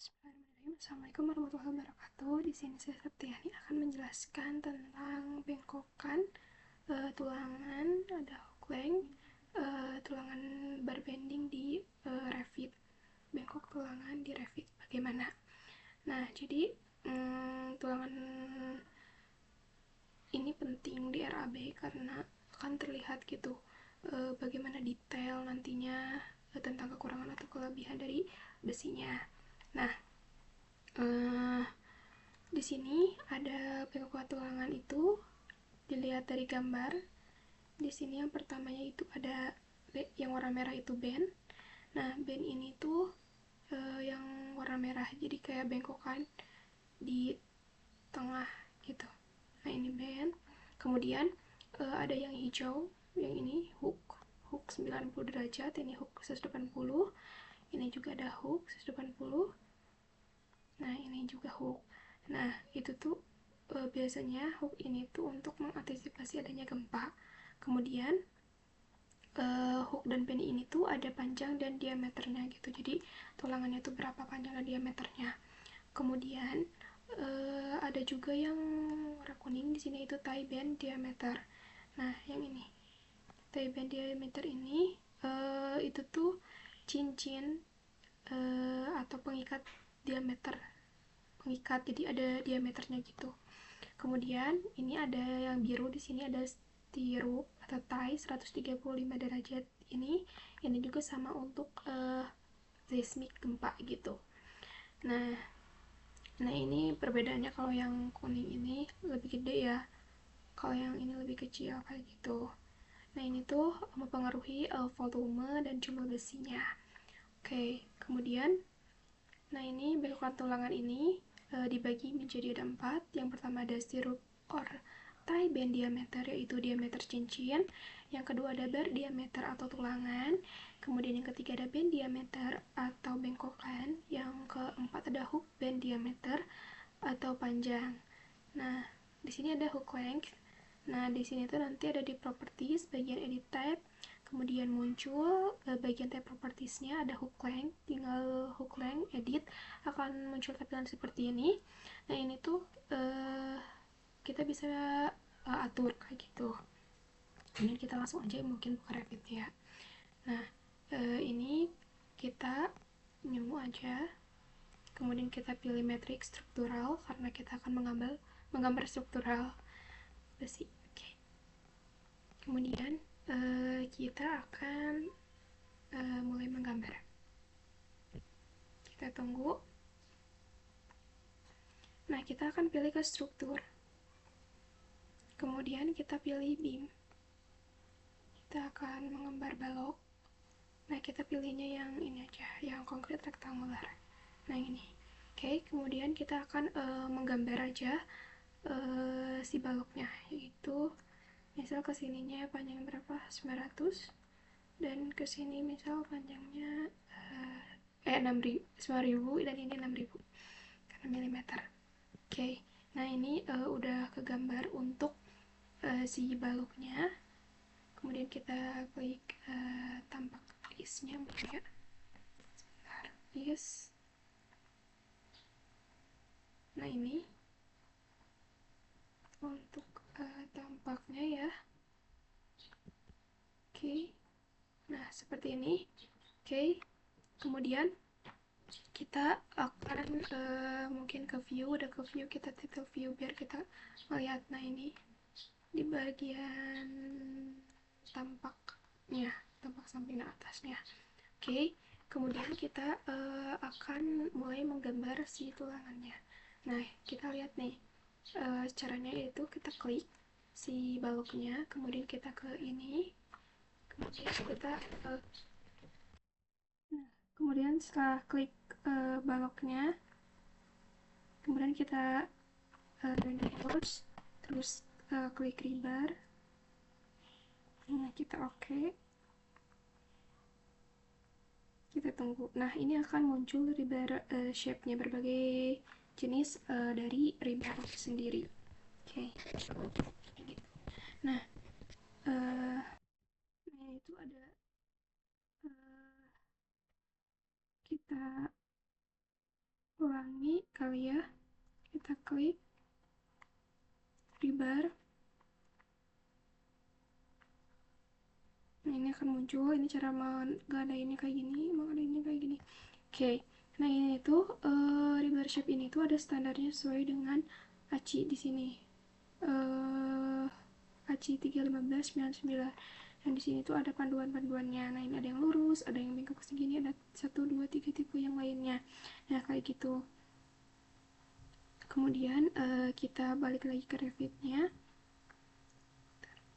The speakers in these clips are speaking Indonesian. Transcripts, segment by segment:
Bismillahirrahmanirrahim. Assalamualaikum warahmatullahi wabarakatuh. Di sini saya Septiani akan menjelaskan tentang bengkokan tulangan, ada hook length, tulangan barbending di Revit. Bengkok tulangan di Revit bagaimana? Nah, jadi tulangan ini penting di RAB karena akan terlihat gitu bagaimana detail nantinya tentang kekurangan atau kelebihan dari besinya. Nah, di sini ada bengkok tulangan itu dilihat dari gambar. Di sini yang pertamanya itu ada yang warna merah itu band. Nah, band ini tuh yang warna merah, jadi kayak bengkokan di tengah gitu. Nah, ini band. Kemudian ada yang hijau, yang ini hook 90 derajat, ini hook 180. Ini juga ada hook 180. Nah, ini juga hook. Nah, itu tuh biasanya hook ini tuh untuk mengantisipasi adanya gempa. Kemudian hook dan penny ini tuh ada panjang dan diameternya gitu. Jadi tulangannya tuh berapa panjang dan diameternya. Kemudian ada juga yang warna kuning di sini itu tie band diameter. Nah, yang ini tie band diameter ini itu tuh cincin atau pengikat diameter, jadi ada diameternya gitu. Kemudian ini ada yang biru, di sini ada stirrup atau tie 135 derajat. Ini juga sama untuk seismik gempa gitu. Nah, ini perbedaannya, kalau yang kuning ini lebih gede ya, kalau yang ini lebih kecil kayak gitu. Nah, ini tuh mempengaruhi volume dan jumlah besinya. Oke, kemudian nah ini bengkokan tulangan ini dibagi menjadi ada 4. Yang pertama ada stirrup or tie band diameter, yaitu diameter cincin. Yang kedua ada bar diameter atau tulangan. Kemudian yang ketiga ada band diameter atau bengkokan. Yang keempat ada hook band diameter atau panjang. Nah, di sini ada hook length. Nah, di sini tuh nanti ada di properties bagian edit type, kemudian muncul bagian type propertiesnya ada hook length, tinggal hook length edit akan muncul tampilan seperti ini. Nah, ini tuh kita bisa atur kayak gitu. Ini kita langsung aja mungkin buka Revit ya. Nah, ini kita new aja, kemudian kita pilih metrik struktural karena kita akan menggambar struktural besi. Oke. Kemudian kita akan mulai menggambar. Kita tunggu. Nah, kita akan pilih ke struktur. Kemudian kita pilih beam. Kita akan menggambar balok. Nah, kita pilihnya yang ini aja, yang konkret rektangular. Nah, ini. Oke, kemudian kita akan menggambar aja si baloknya, yaitu misal kesininya panjangnya berapa? 900. Dan kesini misal panjangnya 9.000 dan ini 6.000 karena milimeter. Oke, nah ini udah kegambar untuk si baloknya. Kemudian kita klik tampak isnya ya. Sebentar, is. Nah, ini untuk tampaknya ya. Oke, nah seperti ini. Oke, kemudian kita akan mungkin ke view, udah ke view, kita title view biar kita melihat. Nah, ini di bagian tampaknya, tampak samping dan atasnya. Oke, kemudian kita akan mulai menggambar si tulangannya. Nah, kita lihat nih caranya, yaitu kita klik si baloknya, kemudian kita ke ini, kemudian kita nah, kemudian setelah klik baloknya, kemudian kita terus klik rebar. Nah, kita oke. Kita tunggu. Nah, ini akan muncul rebar shape-nya, berbagai jenis dari rebar sendiri. Oke. Gitu. Nah, itu ada kita ulangi kali ya, kita klik rebar. Nah, ini akan muncul, ini cara menggadainnya kayak gini, menggadainnya kayak gini. Oke, nah ini tuh rebar shape ini tuh ada standarnya sesuai dengan ACI di sini. ACI 31599. Dan di sini tuh ada panduan-panduannya. Nah, ini ada yang lurus, ada yang bengkok segini, ada 1 2 3 tipe yang lainnya. Nah, kayak gitu. Kemudian kita balik lagi ke Revit-nya.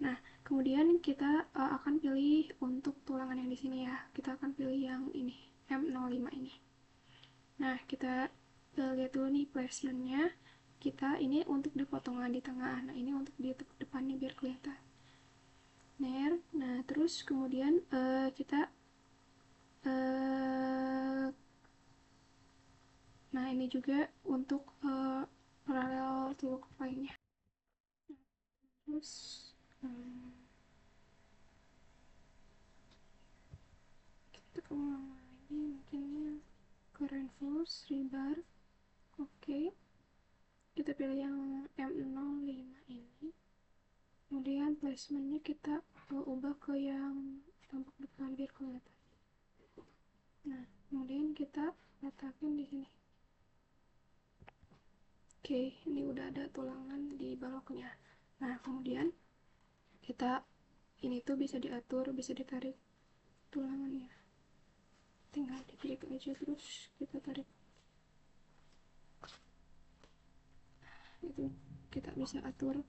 Nah, kemudian kita akan pilih untuk tulangan yang di sini ya. Kita akan pilih yang ini, M05 ini. Nah, kita lihat dulu nih placement-nya. Kita ini untuk di potongan di tengah. Nah, ini untuk di depannya biar kelihatan. Nah, terus kemudian kita nah ini juga untuk parallel to lainnya. Terus kita ulang lagi mungkinnya ke reinforce rebar. Oke, kita pilih yang M05 ini. Kemudian placementnya kita ubah ke yang tampak depan biar kelihatan. Nah, kemudian kita letakkan di sini. Oke, ini udah ada tulangan di baloknya. Nah, kemudian kita ini tuh bisa diatur, bisa ditarik tulangannya. Tinggal diklik aja terus kita tarik. Itu kita bisa atur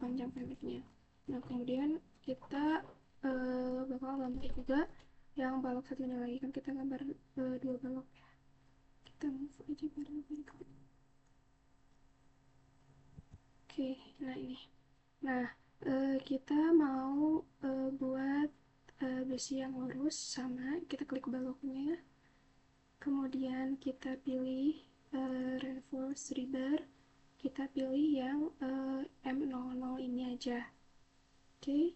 panjang pendeknya. Nah, kemudian kita bakal gambar juga yang balok satunya lagi, kan kita gambar 2 balok ya. Kita move aja biar lebih dekat. Oke, nah ini. Nah, kita mau buat besi yang lurus, sama kita klik baloknya. Kemudian kita pilih reinforce rebar. Kita pilih yang M00 ini aja. Oke.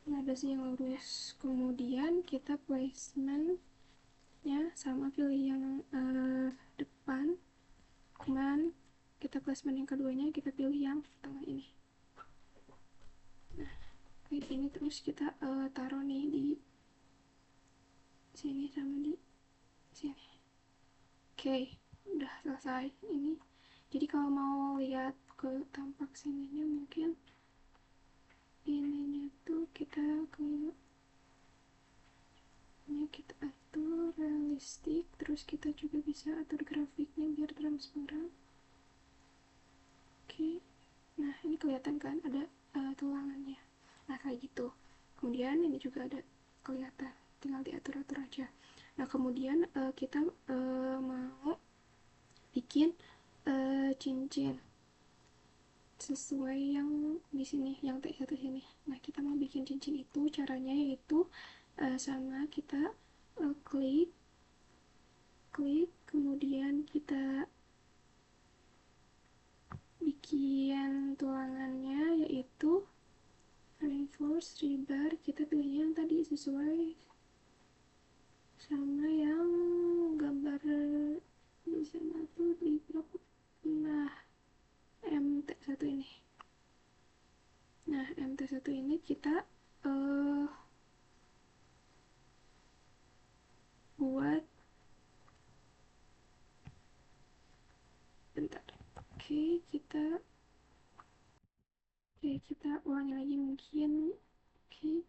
Nah, besi yang lurus. Kemudian kita placementnya sama pilih yang depan. Kemudian kita placement yang keduanya, kita pilih yang tengah ini. Nah, kayak gini terus kita taruh nih di sini sama di sini. Oke, udah selesai ini. Jadi kalau mau lihat ke tampak sininya, mungkin ininya tuh kita kita atur realistik, terus kita juga bisa atur grafiknya biar transparan. Oke, nah ini kelihatan kan ada tulangannya. Nah, kayak gitu. Kemudian ini juga ada kelihatan, tinggal diatur-atur aja. Nah, kemudian kita mau bikin cincin sesuai yang di sini, yang T1 sini. Nah, kita mau bikin cincin itu, caranya yaitu sama kita klik, kemudian kita bikin tulangannya yaitu reinforce rebar. Kita pilih yang tadi sesuai sama yang gambar di sana tuh di berapa, nah MT1 ini. Nah, MT1 ini kita buat bentar. Oke, kita ulangi lagi mungkin. Oke,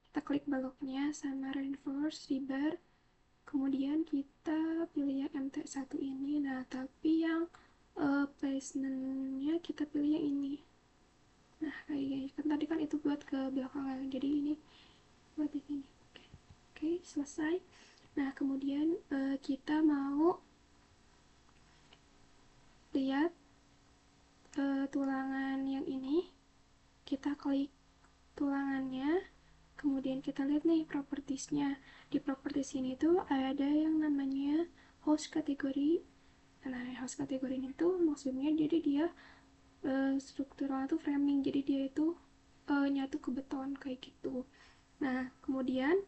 kita klik baloknya sama reinforce rebar. Kemudian kita pilih yang MT1 ini. Nah, tapi yang placementnya kita pilih yang ini. Nah, kayak gini. Kan tadi kan itu buat ke belakangan, jadi ini buat di sini. Oke, selesai. Nah, kemudian kita mau lihat tulangan yang ini. Kita klik tulangannya, kemudian kita lihat nih propertiesnya. Di properties ini tuh ada yang namanya host kategori. Nah, host kategori ini tuh maksudnya jadi dia strukturalnya tuh framing, jadi dia itu nyatu ke beton kayak gitu. Nah, kemudian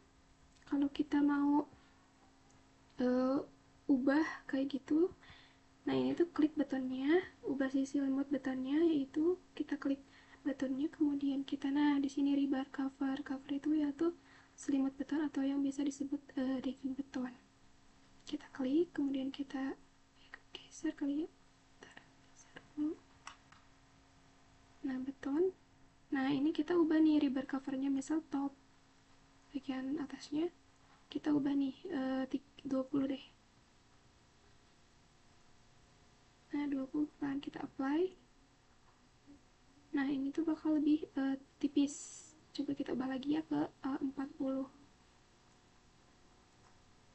kalau kita mau uh, ubah kayak gitu. Nah ini tuh klik betonnya, ubah sisi remote betonnya, yaitu kita klik betonnya, kemudian kita, nah di sini rebar cover. Cover itu ya tuh selimut beton atau yang bisa disebut decking beton. Kita klik, kemudian kita geser kali ya. Geser dulu. Nah beton. Nah ini kita ubah nih rebar covernya, misal top bagian atasnya kita ubah nih 20 deh. Nah 20 kan kita apply. Nah ini tuh bakal lebih tipis. Coba kita ubah lagi ya ke 40.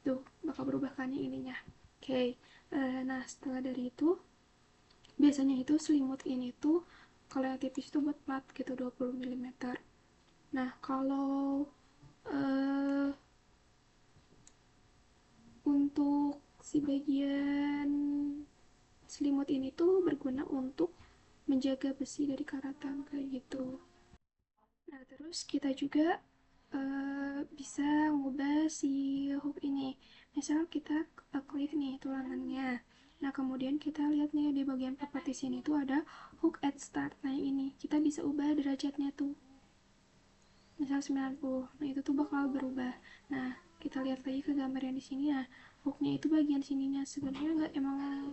Tuh bakal berubah kan ininya. Oke. Nah setelah dari itu, biasanya itu selimut ini tuh kalau yang tipis tuh buat plat gitu 20 mm. Nah kalau uh, untuk si bagian selimut ini tuh berguna untuk menjaga besi dari karatan kayak gitu. Nah, terus kita juga bisa ngubah si hook ini. Misal kita klik nih tulangannya. Nah, kemudian kita lihat nih di bagian properti sini tuh ada hook at start. Nah, yang ini kita bisa ubah derajatnya tuh. Misal 90. Nah, itu tuh bakal berubah. Nah, kita lihat lagi ke gambar yang di sini. Nah, hooknya itu bagian sininya sebenarnya nggak emang.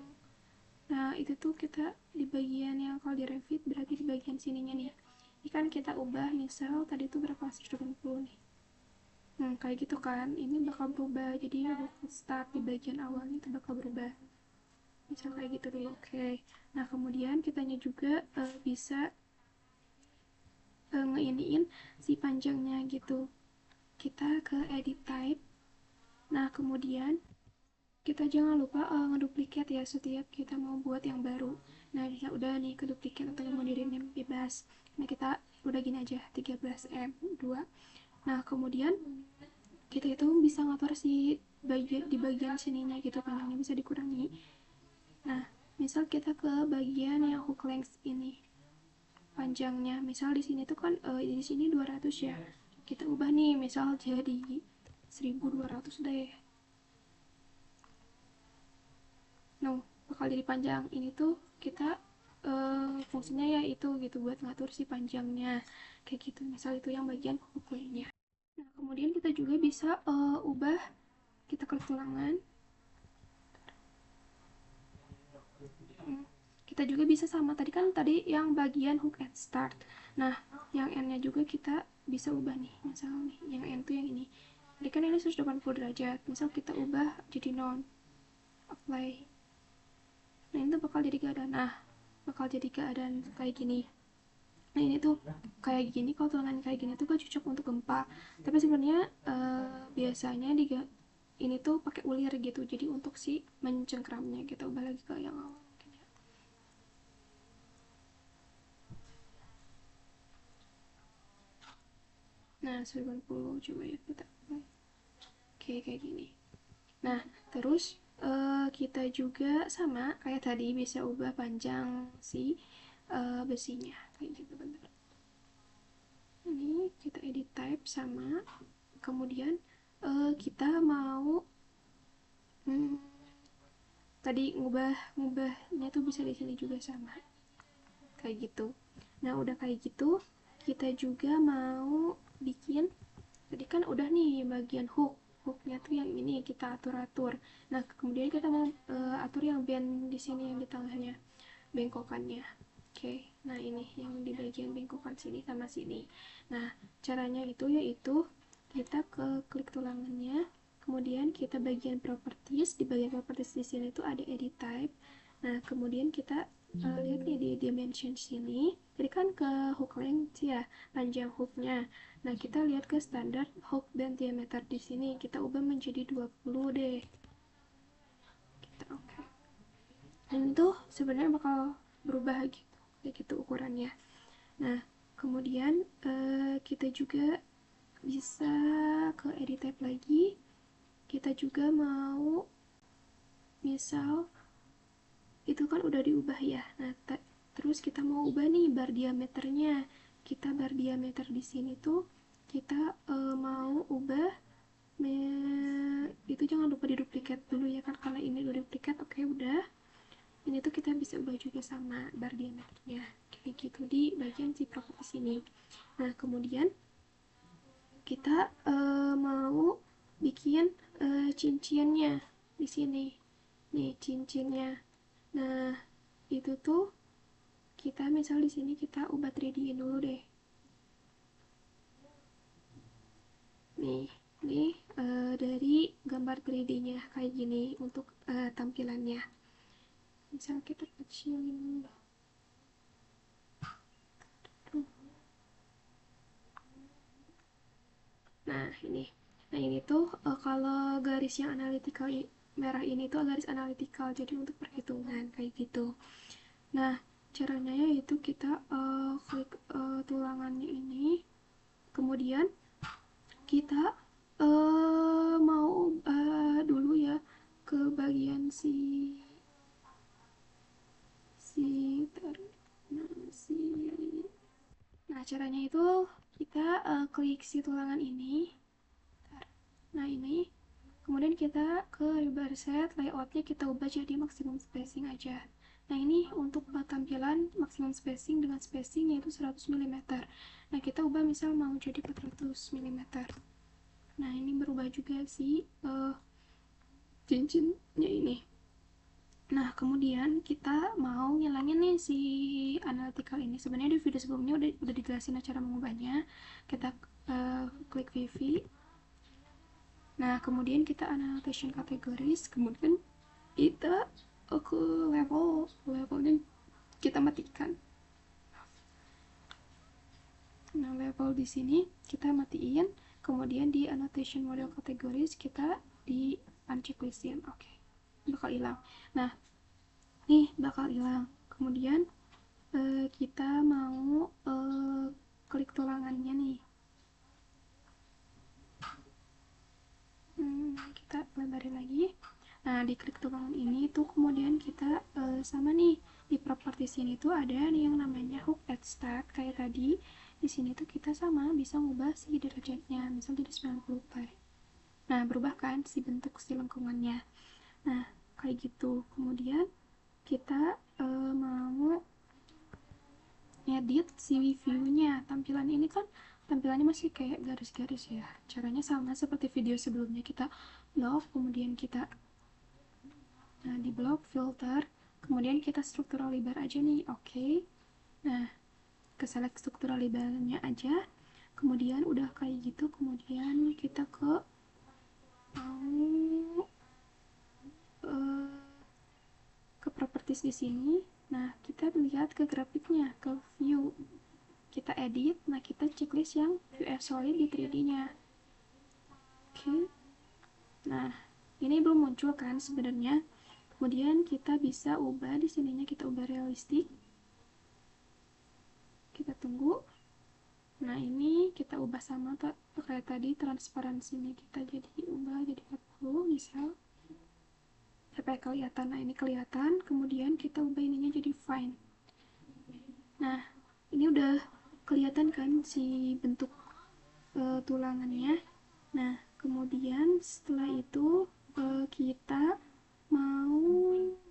Nah, itu tuh kita di bagian yang kalau di Revit berarti di bagian sininya nih. Ini kan kita ubah, misal tadi tuh berapa, 180 nih. Kayak gitu kan. Ini bakal berubah. Jadi hook start di bagian awalnya itu bakal berubah. Misal kayak gitu dulu. Oke. Nah, kemudian kitanya juga bisa ngeiniin si panjangnya gitu. Kita ke edit type. Nah, kemudian kita jangan lupa ngeduplikat ya setiap kita mau buat yang baru. Nah bisa udah nih keduplikat atau mau di rename bebas. Nah kita udah gini aja 13M2. Nah kemudian kita itu bisa ngatur si bagian di bagian sininya gitu, panjangnya bisa dikurangi. Nah misal kita ke bagian yang hook length ini, panjangnya misal di sini tuh kan di sini 200 ya, kita ubah nih misal jadi 1200 deh. Nah, bakal jadi panjang. Ini tuh kita fungsinya ya itu gitu buat ngatur si panjangnya. Kayak gitu. Misal itu yang bagian kukunya. Nah, kemudian kita juga bisa ubah, kita klik tulangan. Kita juga bisa sama tadi kan, tadi yang bagian hook at start. Nah, yang N-nya juga kita bisa ubah nih. Misal nih, yang N tuh yang ini. Jadi kan ini 180 derajat. Misal kita ubah jadi non. Apply. Nah, ini tuh bakal jadi keadaan. Nah, bakal jadi keadaan kayak gini. Nah ini tuh kayak gini, kalau tulangan kayak gini tuh gak cocok untuk gempa. Tapi sebenarnya biasanya ini tuh pakai ulir gitu. Jadi untuk si mencengkramnya kita ubah lagi ke yang awal. Nah 90 coba ya kita. Oke kayak gini. Nah terus kita juga sama kayak tadi bisa ubah panjang si besinya kayak gitu. Bentar. Ini kita edit type sama. Kemudian kita mau tadi ngubahnya tuh bisa di sini juga sama kayak gitu. Nah udah kayak gitu, kita juga mau bikin, tadi kan udah nih bagian hooknya tuh yang ini kita atur-atur. Nah kemudian kita mau atur yang band di sini yang di tengahnya, bengkokannya. Oke, nah ini yang di bagian bengkokan sini sama sini. Nah caranya itu yaitu kita ke klik tulangannya, kemudian kita bagian properties. Di bagian properties di sini tuh ada edit type. Nah kemudian kita lihat nih di dimension sini, jadi kan ke hook length ya, panjang hooknya. Nah kita lihat ke standar hook band diameter di sini, kita ubah menjadi 20 deh. Kita oke. Dan itu sebenarnya bakal berubah gitu, kayak gitu ukurannya. Nah kemudian kita juga bisa ke edit type lagi. Kita juga mau misal itu kan udah diubah ya. Nah terus kita mau ubah nih bar diameternya. Kita bar diameter di sini tuh kita mau ubah itu jangan lupa diduplikat dulu ya kan, karena ini udah duplikat. Oke, udah. Ini tuh kita bisa ubah juga sama bar diameternya kayak gitu di bagian si properti sini. Nah, kemudian kita mau bikin cincinnya di sini nih, cincinnya. Nah, itu tuh kita misal di sini kita ubah 3D dulu deh. Nih dari gambar 3D-nya kayak gini untuk tampilannya. Misal kita kecilin. Nah, ini. Nah, ini tuh kalau garis yang analytical merah ini tuh garis analytical, jadi untuk perhitungan kayak gitu. Nah, caranya yaitu kita klik tulangannya ini, kemudian kita mau dulu ya ke bagian si si tar, nah, si nah caranya itu kita klik si tulangan ini. Nah, ini kemudian kita ke ribbon set, layoutnya kita ubah jadi maksimum spacing aja. Nah, ini untuk tampilan maksimum spacing dengan spacing yaitu 100 mm. Nah, kita ubah misal mau jadi 400 mm. Nah, ini berubah juga sih cincinnya ini. Nah, kemudian kita mau ngilangin nih si analytical ini. Sebenarnya di video sebelumnya udah dijelasin cara mengubahnya. Kita klik VV. Nah, kemudian kita annotation categories, kemudian kita ke levelnya kita matikan. Nah, level di sini kita matiin, kemudian di annotation model categories kita di unchecklistin. Oke, bakal hilang. Nah, nih bakal hilang. Kemudian kita mau klik tulangannya nih. Kita lebarin lagi. Nah, di klik tulangan ini tuh kemudian kita sama nih di properti sini tuh ada nih yang namanya hook at start kayak tadi. Di sini tuh kita sama bisa ngubah si derajatnya, misal jadi 90 pi. Nah, berubah kan si bentuk si lengkungannya. Nah, kayak gitu. Kemudian kita mau edit si view-nya. Tampilan ini kan tampilannya masih kayak garis-garis ya. Caranya sama seperti video sebelumnya, kita blok, kemudian kita di blok filter, kemudian kita struktural lebar aja nih. Oke. Nah, ke select struktural lebarnya aja. Kemudian udah kayak gitu, kemudian kita ke mau ke properties di sini. Nah, kita lihat ke grafiknya, ke view. Kita edit, nah kita checklist yang view as solid di 3D-nya. Oke. Nah, ini belum muncul kan sebenarnya. Kemudian kita bisa ubah di sininya, kita ubah realistik. Kita tunggu. Nah, ini kita ubah sama kayak tadi, transparansinya kita jadi ubah jadi 40 misal. Supaya kelihatan. Nah, ini kelihatan. Kemudian kita ubah ininya jadi fine. Nah, ini udah kelihatan kan si bentuk tulangannya. Nah, kemudian setelah itu kita mau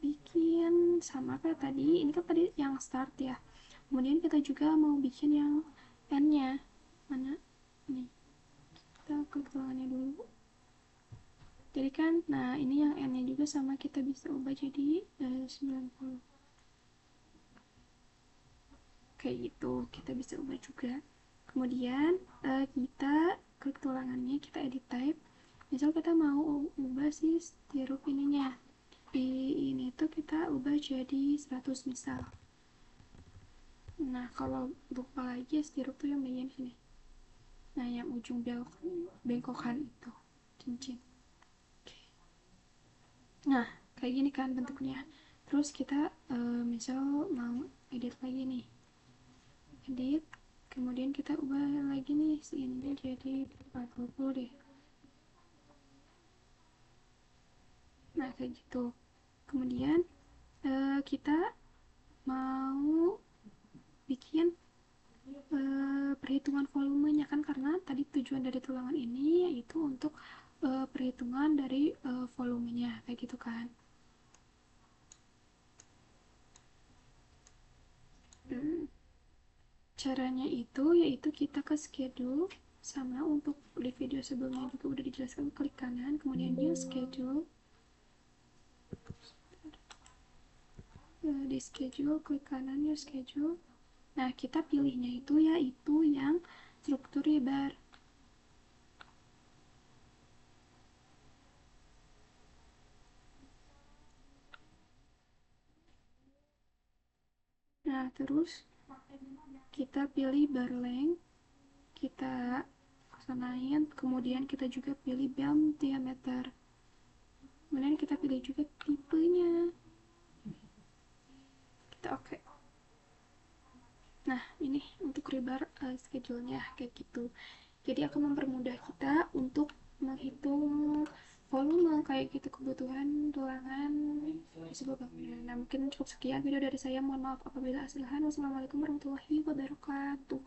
bikin sama kayak tadi. Ini kan tadi yang start ya. Kemudian kita juga mau bikin yang end-nya. Mana? Nih. Kita klik tulangannya dulu. Jadi kan, nah ini yang end-nya juga sama, kita bisa ubah jadi 90. Kayak gitu, kita bisa ubah juga. Kemudian kita klik tulangannya, kita edit type. Misal kita mau ubah si stirrup ininya. Di ini tuh kita ubah jadi 100 misal. Nah, kalau lupa lagi stirrup tuh yang bagian sini. Nah, yang ujung bengkokan itu cincin. Nah, kayak gini kan bentuknya. Terus kita misal mau edit lagi nih. Edit, kemudian kita ubah lagi nih ini jadi 40 deh. Nah, kayak gitu. Kemudian kita mau bikin perhitungan volumenya kan, karena tadi tujuan dari tulangan ini yaitu untuk perhitungan dari volumenya kayak gitu kan. Caranya itu yaitu kita ke schedule, sama untuk di video sebelumnya juga udah dijelaskan, klik kanan kemudian new schedule. Di schedule klik kanan new schedule. Nah, kita pilihnya itu yaitu yang struktur rebar. Nah, terus kita pilih bar length, kita samain, kemudian kita juga pilih band diameter, kemudian kita pilih juga tipenya, kita oke. Nah, ini untuk rebar schedule-nya kayak gitu. Jadi akan mempermudah kita untuk menghitung volume kayak gitu, kebutuhan ruangan di sebuah bangunan. Nah, mungkin cukup sekian video dari saya. Mohon maaf apabila ada kesalahan. Wassalamualaikum warahmatullahi wabarakatuh.